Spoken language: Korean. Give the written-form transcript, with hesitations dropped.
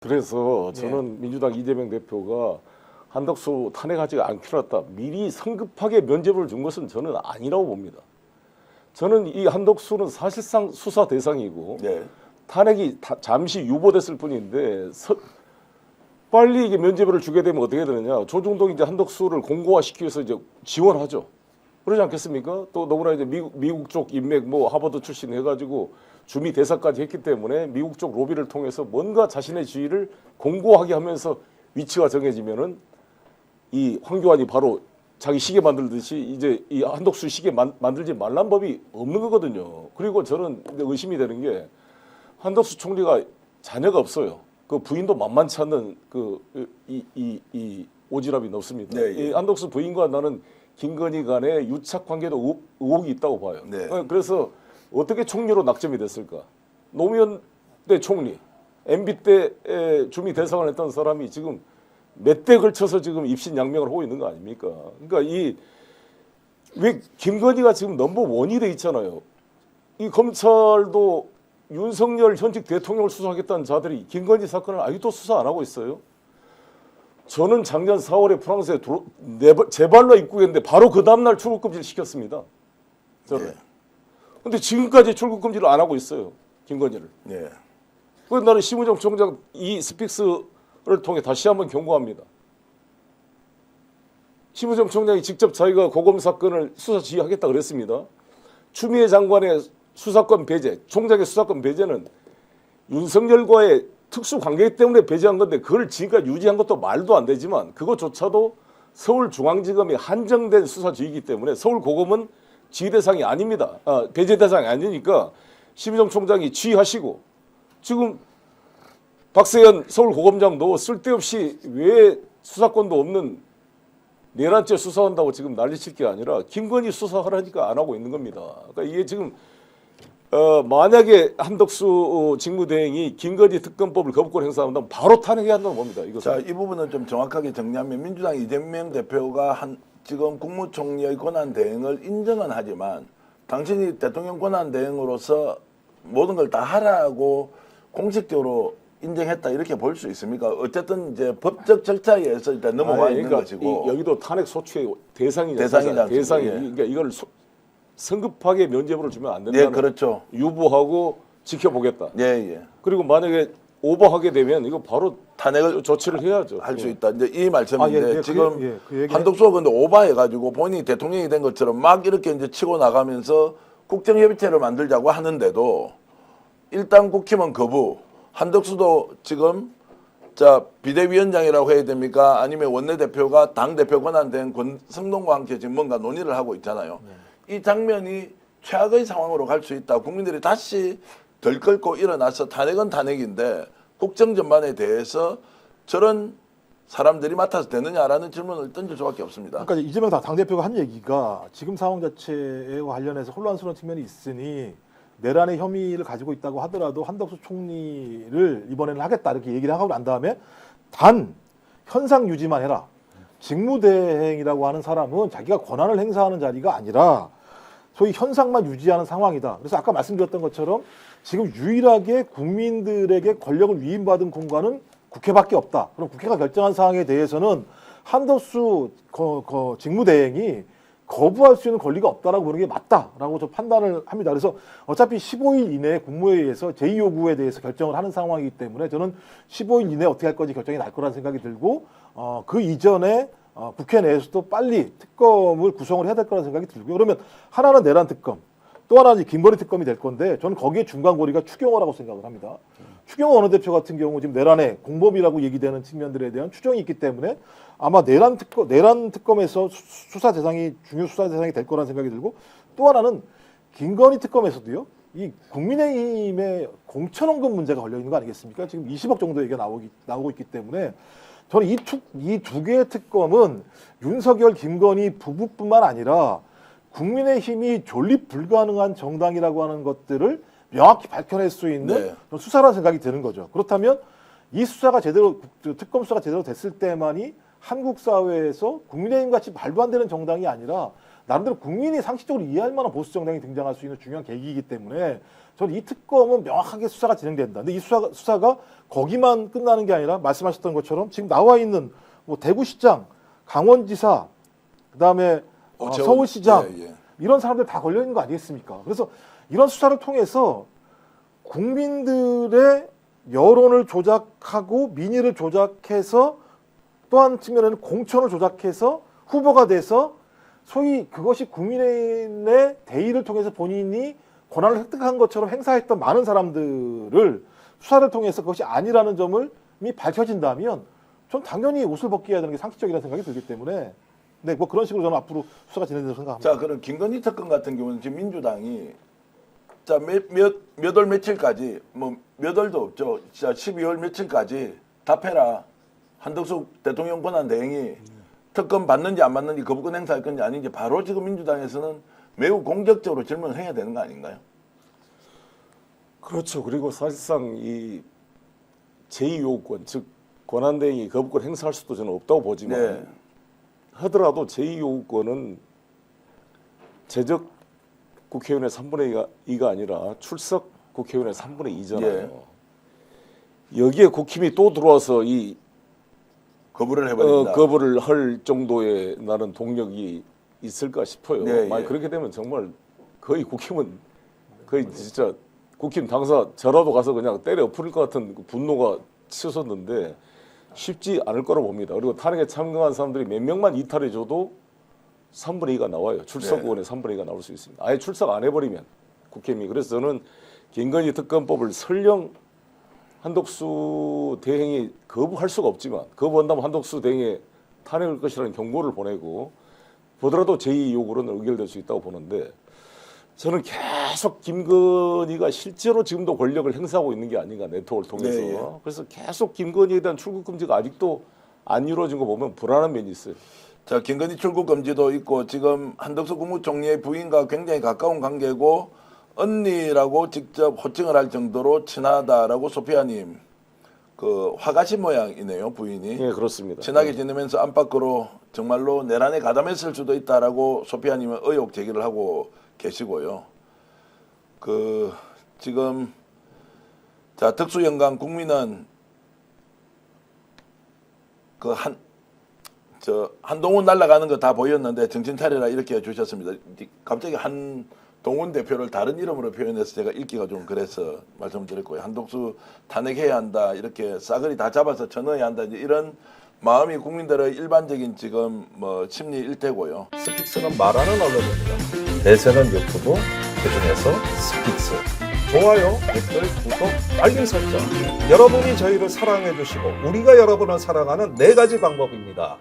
그래서 저는 민주당 이재명 대표가 한덕수 탄핵하지 않기로 했다. 미리 성급하게 면죄부를 준 것은 저는 아니라고 봅니다. 저는 이 한덕수는 사실상 수사 대상이고 탄핵이 잠시 유보됐을 뿐인데 빨리 이게 면죄부를 주게 되면 어떻게 되느냐? 조중동이 이제 한덕수를 공고화시키기 위해서 이제 지원하죠. 그러지 않겠습니까? 또 너무나 이제 미국 쪽 인맥 뭐 하버드 출신 해가지고 주미 대사까지 했기 때문에 미국 쪽 로비를 통해서 뭔가 자신의 지위를 공고하게 하면서 위치가 정해지면은 이 황교안이 바로 자기 시계 만들듯이 이제 이 한덕수 시계 만들지 말란 법이 없는 거거든요. 그리고 저는 의심이 되는 게 한덕수 총리가 자녀가 없어요. 그 부인도 만만치 않는 이 오지랖이 높습니다. 이 한덕수 부인과 나는 김건희 간의 유착 관계도 의혹이 있다고 봐요. 그래서 어떻게 총리로 낙점이 됐을까? 노무현 때 총리, MB 때 주미 대사관 했던 사람이 지금 몇 대 걸쳐서 지금 입신양명을 하고 있는 거 아닙니까? 그러니까 왜 김건희가 지금 넘버 원이 돼 있잖아요. 이 검찰도 윤석열 현직 대통령을 수사하겠다는 자들이 김건희 사건을 아직도 수사 안 하고 있어요. 저는 작년 4월에 프랑스에 제 발로 입국했는데 바로 그 다음날 출국금지를 시켰습니다. 저는. 근데 지금까지 출국금지를 안 하고 있어요. 김건희를. 그래서 나는 심우정 총장 이 스픽스를 통해 다시 한번 경고합니다. 심우정 총장이 직접 자기가 고검 사건을 수사 지휘하겠다 그랬습니다. 추미애 장관의 수사권 배제, 총장의 수사권 배제는 윤석열과의 특수 관계 때문에 배제한 건데 그걸 지금까지 유지한 것도 말도 안 되지만 그것조차도 서울중앙지검이 한정된 수사 지휘이기 때문에 서울고검은 지휘 대상이 아닙니다. 배제 대상이 아니니까 심우정 총장이 지휘하시고 지금 박세현 서울고검장도 쓸데없이 왜 수사권도 없는 내란죄 수사한다고 지금 난리칠 게 아니라 김건희 수사하라니까 안 하고 있는 겁니다. 그러니까 이게 지금 만약에 한덕수 직무대행이 김건희 특검법을 거부권 행사한다면 바로 탄핵해야 한다고 봅니다. 자, 이 부분은 좀 정확하게 정리하면 민주당 이재명 대표가 지금 국무총리의 권한 대행을 인정은 하지만 당신이 대통령 권한 대행으로서 모든 걸 다 하라고 공식적으로 인정했다 이렇게 볼 수 있습니까? 어쨌든 이제 법적 절차에 의해서 일단 넘어와 있는 것이고 여기도 탄핵 소추의 대상이 그러니까 이걸 성급하게 면죄부를 주면 안 된다는 그렇죠. 유보하고 지켜보겠다. 그리고 만약에 오버하게 되면 이거 바로 탄핵을 조치를 해야죠. 할 수 있다. 이제 이 말씀인데 지금 한덕수가 근데 오버해가지고 본인이 대통령이 된 것처럼 막 이렇게 이제 치고 나가면서 국정협의체를 만들자고 하는데도 일단 국힘은 거부. 한덕수도 지금 비대위원장이라고 해야 됩니까? 아니면 원내대표가 당대표 권한된 권성동과 함께 지금 뭔가 논의를 하고 있잖아요. 이 장면이 최악의 상황으로 갈 수 있다. 국민들이 다시 덜끓고 일어나서 탄핵은 탄핵인데 국정 전반에 대해서 저런 사람들이 맡아서 되느냐라는 질문을 던질 수밖에 없습니다. 그러니까 이재명 당대표가 한 얘기가 지금 상황 자체와 관련해서 혼란스러운 측면이 있으니 내란의 혐의를 가지고 있다고 하더라도 한덕수 총리를 이번에는 하겠다 이렇게 얘기를 하고 난 다음에 단 현상 유지만 해라. 직무대행이라고 하는 사람은 자기가 권한을 행사하는 자리가 아니라 소위 현상만 유지하는 상황이다. 그래서 아까 말씀드렸던 것처럼 지금 유일하게 국민들에게 권력을 위임받은 공간은 국회밖에 없다. 그럼 국회가 결정한 사항에 대해서는 한덕수 직무대행이 거부할 수 있는 권리가 없다라고 보는 게 맞다라고 저 판단을 합니다. 그래서 어차피 15일 이내에 국무회의에서 제2요구에 대해서 결정을 하는 상황이기 때문에 저는 15일 이내에 어떻게 할 건지 결정이 날 거라는 생각이 들고 그 이전에 국회 내에서도 빨리 특검을 구성을 해야 될 거라는 생각이 들고요. 그러면 하나는 내란 특검, 또 하나는 김건희 특검이 될 건데 저는 거기에 중간고리가 추경호라고 생각을 합니다. 추경호 원내대표 같은 경우 지금 내란의 공범이라고 얘기되는 측면들에 대한 추정이 있기 때문에 아마 내란 특검에서 중요 수사 대상이 될 거라는 생각이 들고 또 하나는 김건희 특검에서도요. 이 국민의힘의 공천원금 문제가 걸려 있는 거 아니겠습니까? 지금 20억 정도 얘기가 나오고 있기 때문에 저는 이 두 개의 특검은 윤석열, 김건희 부부뿐만 아니라 국민의힘이 존립 불가능한 정당이라고 하는 것들을 명확히 밝혀낼 수 있는 수사라는 생각이 드는 거죠. 그렇다면 이 수사가 특검 수사가 제대로 됐을 때만이 한국 사회에서 국민의힘 같이 말도 안 되는 정당이 아니라 나름대로 국민이 상식적으로 이해할 만한 보수 정당이 등장할 수 있는 중요한 계기이기 때문에 저는 이 특검은 명확하게 수사가 진행된다. 근데 이 수사가 거기만 끝나는 게 아니라 말씀하셨던 것처럼 지금 나와 있는 뭐 대구시장, 강원지사, 그다음에 서울시장 이런 사람들 다 걸려 있는 거 아니겠습니까? 그래서 이런 수사를 통해서 국민들의 여론을 조작하고 민의를 조작해서 또 한 측면에는 공천을 조작해서 후보가 돼서 소위 그것이 국민의 대의를 통해서 본인이 권한을 획득한 것처럼 행사했던 많은 사람들을 수사를 통해서 그것이 아니라는 점을 밝혀진다면 전 당연히 옷을 벗겨야 되는 게 상식적이라는 생각이 들기 때문에 네, 뭐 그런 식으로 저는 앞으로 수사가 진행된다고 생각합니다. 자, 그럼 김건희 특검 같은 경우는 지금 민주당이 자, 몇 월 며칠까지 뭐 몇 월도 없죠. 자, 12월 며칠까지 답해라. 한덕수 대통령 권한 대행이 특검 받는지 안 받는지 거부권 행사할 건지 아닌지 바로 지금 민주당에서는 매우 공격적으로 질문을 해야 되는 거 아닌가요? 그렇죠. 그리고 사실상 이 제2요구권, 즉 권한대행이 거부권 행사할 수도 저는 없다고 보지만 네. 하더라도 제2요구권은 재적 국회의원의 3분의 2가 아니라 출석 국회의원의 3분의 2잖아요. 여기에 국힘이 또 들어와서 이 거부를 해버린다. 거부를 할 정도의 나는 동력이 있을까 싶어요. 네, 만약 예. 그렇게 되면 정말 거의 국힘은 거의 진짜 국힘 당사 저라도 가서 그냥 때려 엎을 것 같은 그 분노가 치솟았는데 쉽지 않을 거라고 봅니다. 그리고 탄핵에 참가한 사람들이 몇 명만 이탈해줘도 3분의 2가 나와요. 출석 네. 의원의 3분의 2가 나올 수 있습니다. 아예 출석 안 해버리면 국힘이. 그래서 저는 김건희 특검법을 설령 한덕수 대행이 거부할 수가 없지만 거부한다면 한덕수 대행에 탄핵할 것이라는 경고를 보내고 보더라도 제2요구로는 의결될 수 있다고 보는데 저는 계속 김건희가 실제로 지금도 권력을 행사하고 있는 게 아닌가 네트워크를 통해서. 네, 예. 그래서 계속 김건희에 대한 출국 금지가 아직도 안 이루어진 거 보면 불안한 면이 있어요. 자, 김건희 출국 금지도 있고 지금 한덕수 국무총리의 부인과 굉장히 가까운 관계고 언니라고 직접 호칭을 할 정도로 친하다라고 소피아님 그 화가신 모양이네요, 부인이. 네, 그렇습니다. 친하게 지내면서 안팎으로 정말로 내란에 가담했을 수도 있다라고 소피아님은 의혹 제기를 하고 계시고요. 그 지금 자 특수연강 국민은 그 한동훈 날아가는 거 다 보였는데 정신 차려라 이렇게 해주셨습니다. 갑자기 한동훈 대표를 다른 이름으로 표현해서 제가 읽기가 좀 그래서 말씀드렸고요. 한덕수 탄핵해야 한다 이렇게 싸그리 다 잡아서 전어야 한다 이제 이런 마음이 국민들의 일반적인 지금 뭐 심리 일태고요. 스픽스는 말하는 언론입니다. 대세는 유튜브, 그중에서 스픽스. 좋아요, 댓글, 구독, 알림 설정. 여러분이 저희를 사랑해 주시고 우리가 여러분을 사랑하는 4가지 방법입니다.